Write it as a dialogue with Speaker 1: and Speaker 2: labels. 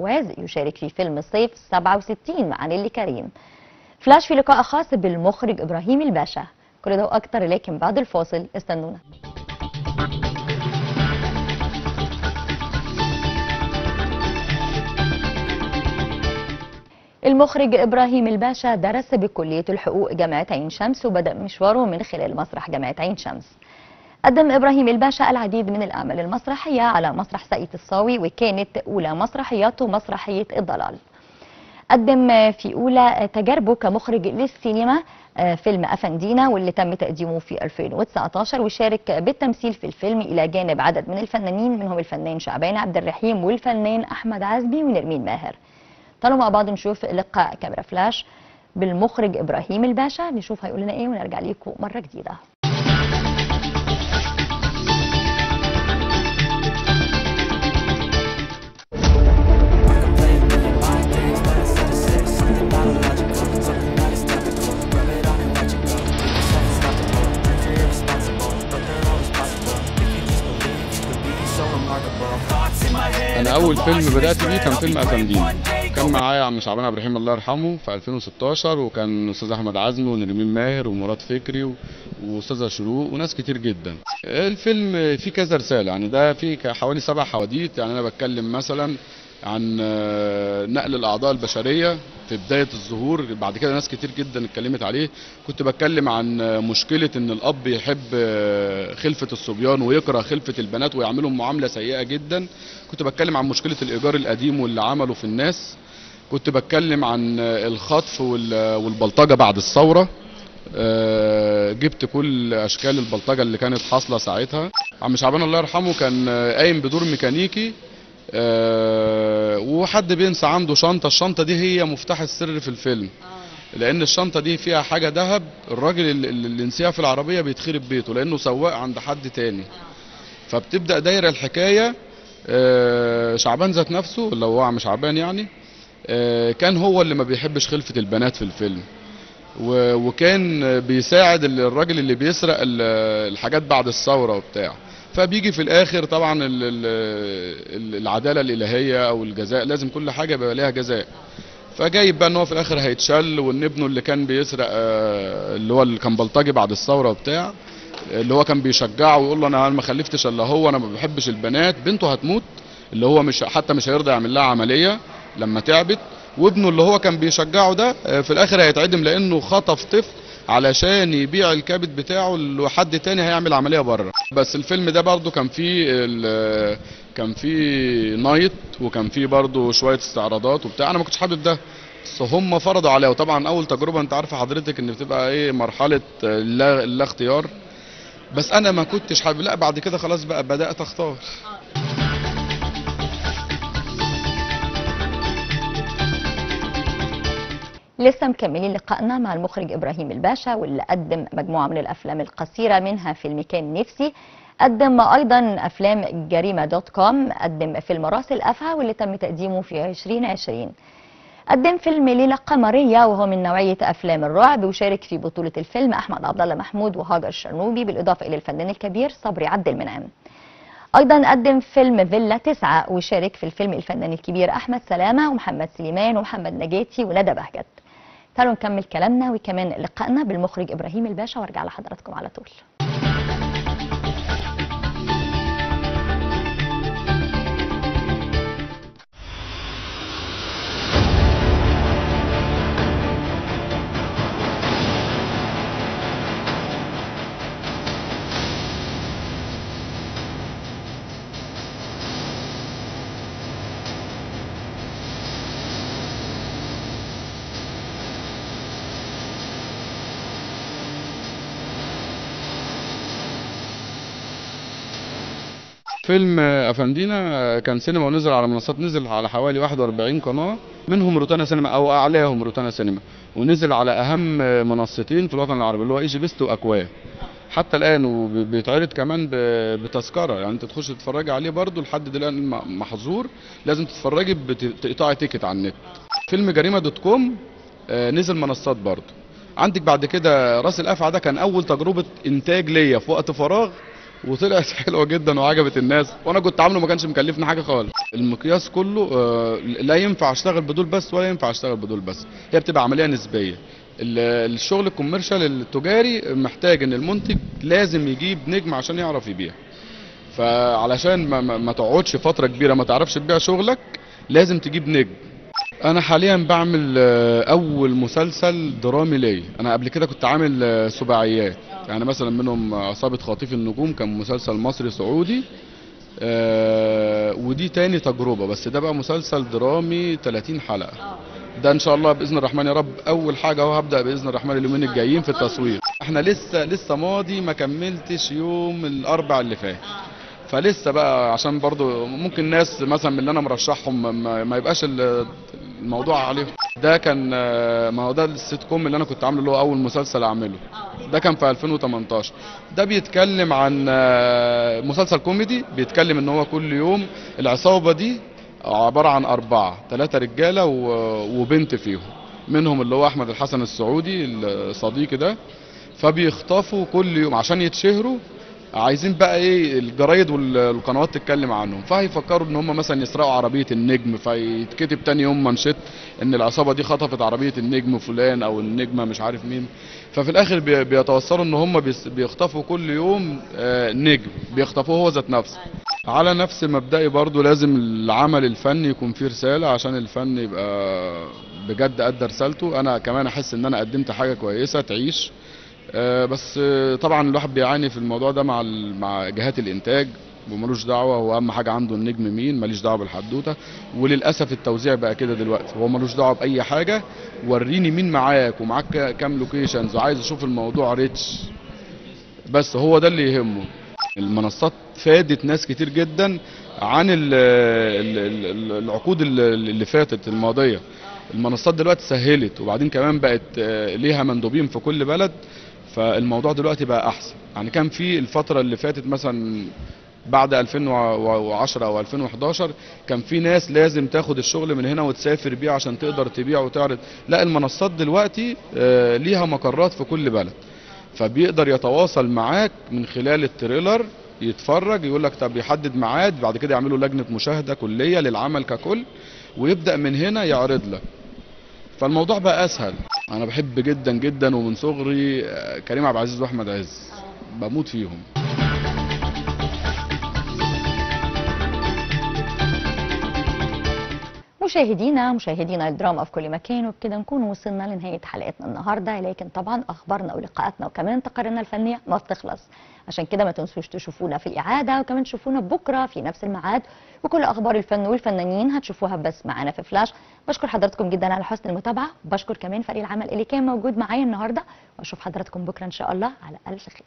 Speaker 1: فواز يشارك في فيلم صيف 67 مع نيلي كريم. فلاش في لقاء خاص بالمخرج إبراهيم الباشا. كل ده وأكتر لكن بعد الفاصل استنونا. المخرج إبراهيم الباشا درس بكلية الحقوق جامعة عين شمس وبدأ مشواره من خلال مسرح جامعة عين شمس. قدم إبراهيم الباشا العديد من الأعمال المسرحية على مسرح ساقية الصاوي، وكانت أولى مسرحياته مسرحية الضلال. قدم في أولى تجاربه كمخرج للسينما فيلم أفندينا واللي تم تقديمه في 2019، وشارك بالتمثيل في الفيلم إلى جانب عدد من الفنانين منهم الفنان شعبان عبد الرحيم والفنان أحمد عزبي ونرمين ماهر. تعالوا مع بعض نشوف لقاء كاميرا فلاش بالمخرج إبراهيم الباشا، نشوف هيقول لنا إيه ونرجع لكم مرة جديدة.
Speaker 2: أنا أول فيلم بدأت بيه كان فيلم أفندينا، كان معايا عم شعبان عبد الرحيم الله يرحمه في 2016، وكان أستاذ أحمد عزمي ونرمين ماهر ومراد فكري وأستاذة شروق وناس كتير جدا. الفيلم فيه كذا رسالة، يعني ده فيه حوالي 7 حواديت. يعني أنا بتكلم مثلا عن نقل الأعضاء البشرية في بداية الظهور، بعد كده ناس كتير جدا اتكلمت عليه. كنت بتكلم عن مشكلة ان الاب يحب خلفة الصبيان ويكره خلفة البنات ويعملهم معاملة سيئة جدا. كنت بتكلم عن مشكلة الإيجار القديم واللي عمله في الناس. كنت بتكلم عن الخطف والبلطجة بعد الثورة. جبت كل اشكال البلطجة اللي كانت حاصلة ساعتها. عم شعبان الله يرحمه كان قايم بدور ميكانيكي، وحد بينسى عنده شنطة. الشنطة دي هي مفتاح السر في الفيلم، لأن الشنطة دي فيها حاجة ذهب. الراجل اللي نسيها في العربية بيتخرب بيته لأنه سواق عند حد تاني. فبتبدأ دايرة الحكاية. شعبان ذات نفسه اللي هو عم شعبان يعني كان هو اللي ما بيحبش خلفة البنات في الفيلم، وكان بيساعد الراجل اللي بيسرق الحاجات بعد الثورة وبتاع. فبيجي في الاخر طبعا العداله الالهيه او الجزاء، لازم كل حاجه يبقى ليها جزاء. فجايب بقى ان هو في الاخر هيتشل، وان ابنه اللي كان بيسرق اللي هو اللي كان بلطجي بعد الثوره وبتاع، اللي هو كان بيشجعه ويقول له انا ما خلفتش الا هو، انا ما بحبش البنات، بنته هتموت، اللي هو مش حتى مش هيرضى يعمل لها عمليه لما تعبت. وابنه اللي هو كان بيشجعه ده في الاخر هيتعدم لانه خطف طفل علشان يبيع الكبد بتاعه لحد تاني هيعمل عمليه بره. بس الفيلم ده برضو كان فيه نايت، وكان فيه برضو شويه استعراضات وبتاع. انا ما كنتش حابب ده، بس هم فرضوا عليا. وطبعا اول تجربه انت عارفه حضرتك ان بتبقى ايه مرحله لا اختيار، بس انا ما كنتش حابب. لا بعد كده خلاص بقى بدات اختار.
Speaker 1: لسه مكملين لقائنا مع المخرج إبراهيم الباشا، واللي قدم مجموعة من الأفلام القصيرة منها فيلم كان نفسي. قدم أيضا أفلام جريمة دوت كوم، قدم فيلم راس الأفعى واللي تم تقديمه في 2020. قدم فيلم ليلة قمرية وهو من نوعية أفلام الرعب، وشارك في بطولة الفيلم أحمد عبد الله محمود وهاجر الشرنوبي بالإضافة إلى الفنان الكبير صبري عبد المنعم. أيضا قدم فيلم فيلا 9 وشارك في الفيلم الفنان الكبير أحمد سلامة ومحمد سليمان ومحمد نجاتي وندى بهجت. تعالوا نكمل كلامنا وكمان لقائنا بالمخرج إبراهيم الباشا وارجع لحضراتكم على طول.
Speaker 2: فيلم أفندينا كان سينما ونزل على منصات، نزل على حوالي 41 قناة منهم روتانا سينما أو أعلاهم روتانا سينما، ونزل على أهم منصتين في الوطن العربي اللي هو ايجي بيست وأكواه حتى الآن، وبيتعرض كمان بتذكرة. يعني أنت تخش تتفرج عليه برضو لحد دلوقتي محظور، لازم تتفرجي بتقطعي تيكت على النت. فيلم جريمة دوت كوم نزل منصات برضو. عندك بعد كده راس الأفعى، ده كان أول تجربة إنتاج ليا في وقت فراغ، وطلعت حلوه جدا وعجبت الناس، وانا كنت عامله ما كانش مكلفني حاجه خالص. المقياس كله لا ينفع اشتغل بدول بس ولا ينفع اشتغل بدول بس، هي بتبقى عمليه نسبيه. الشغل الكوميرشال التجاري محتاج ان المنتج لازم يجيب نجم عشان يعرف يبيع، فعلشان ما تقعدش فتره كبيره ما تعرفش تبيع شغلك لازم تجيب نجم. انا حاليا بعمل اول مسلسل درامي ليا. انا قبل كده كنت عامل سباعيات، يعني مثلا منهم عصابة خاطف النجوم كان مسلسل مصري سعودي، ودي تاني تجربة، بس ده بقى مسلسل درامي 30 حلقة. ده ان شاء الله باذن الرحمن يا رب اول حاجة اهو هبدأ باذن الرحمن اليومين الجايين في التصوير. احنا لسه ماضي ما كملتش يوم الاربع اللي فات، فلسه بقى عشان برضو ممكن ناس مثلا من اللي انا مرشحهم ما يبقاش الموضوع عليهم. ده كان ما هو ده السيت كوم اللي انا كنت عامله اللي هو اول مسلسل اعمله، ده كان في 2018. ده بيتكلم عن مسلسل كوميدي، بيتكلم ان هو كل يوم العصابة دي عبارة عن 4 3 رجالة وبنت فيهم، منهم اللي هو احمد الحسن السعودي الصديقي ده. فبيخطفوا كل يوم عشان يتشهروا، عايزين بقى ايه الجرايد والقنوات تتكلم عنهم، فهيفكروا ان هم مثلا يسرقوا عربيه النجم، فيتكتب تاني يوم منشط ان العصابه دي خطفت عربيه النجم فلان او النجمه مش عارف مين. ففي الاخر بيتوصلوا ان هم بيخطفوا كل يوم نجم، بيخطفوه هو ذات نفسه. على نفس مبدئي برضو لازم العمل الفني يكون فيه رساله عشان الفن يبقى بجد ادى رسالته، انا كمان احس ان انا قدمت حاجه كويسه تعيش. بس طبعا الواحد بيعاني في الموضوع ده مع جهات الانتاج، وملوش دعوه، هو اهم حاجه عنده النجم مين، ماليش دعوه بالحدوته. وللاسف التوزيع بقى كده دلوقتي، هو ملوش دعوه باي حاجه، وريني مين معاك ومعاك كام لوكيشنز، وعايز اشوف الموضوع ريتش، بس هو ده اللي يهمه. المنصات فادت ناس كتير جدا عن العقود اللي فاتت الماضيه. المنصات دلوقتي سهلت، وبعدين كمان بقت ليها مندوبين في كل بلد، فالموضوع دلوقتي بقى احسن. يعني كان في الفتره اللي فاتت مثلا بعد 2010 او 2011 كان في ناس لازم تاخد الشغل من هنا وتسافر بيه عشان تقدر تبيع وتعرض، لا المنصات دلوقتي ليها مقرات في كل بلد، فبيقدر يتواصل معاك من خلال التريلر، يتفرج يقول لك طب يحدد ميعاد، بعد كده يعملوا لجنه مشاهده كليه للعمل ككل، ويبدا من هنا يعرض لك. فالموضوع بقى اسهل. انا بحب جدا جدا ومن صغري كريم عبد العزيز واحمد عز، بموت فيهم.
Speaker 1: مشاهدينا الدراما في كل مكان، وبكده نكون وصلنا لنهايه حلقتنا النهارده، لكن طبعا اخبارنا ولقاءاتنا وكمان تقاريرنا الفنيه ما بتخلص، عشان كده ما تنسوش تشوفونا في الاعاده، وكمان تشوفونا بكره في نفس الميعاد، وكل اخبار الفن والفنانين هتشوفوها بس معانا في فلاش. بشكر حضراتكم جدا على حسن المتابعه، بشكر كمان فريق العمل اللي كان موجود معايا النهارده، واشوف حضراتكم بكره ان شاء الله على الف خير.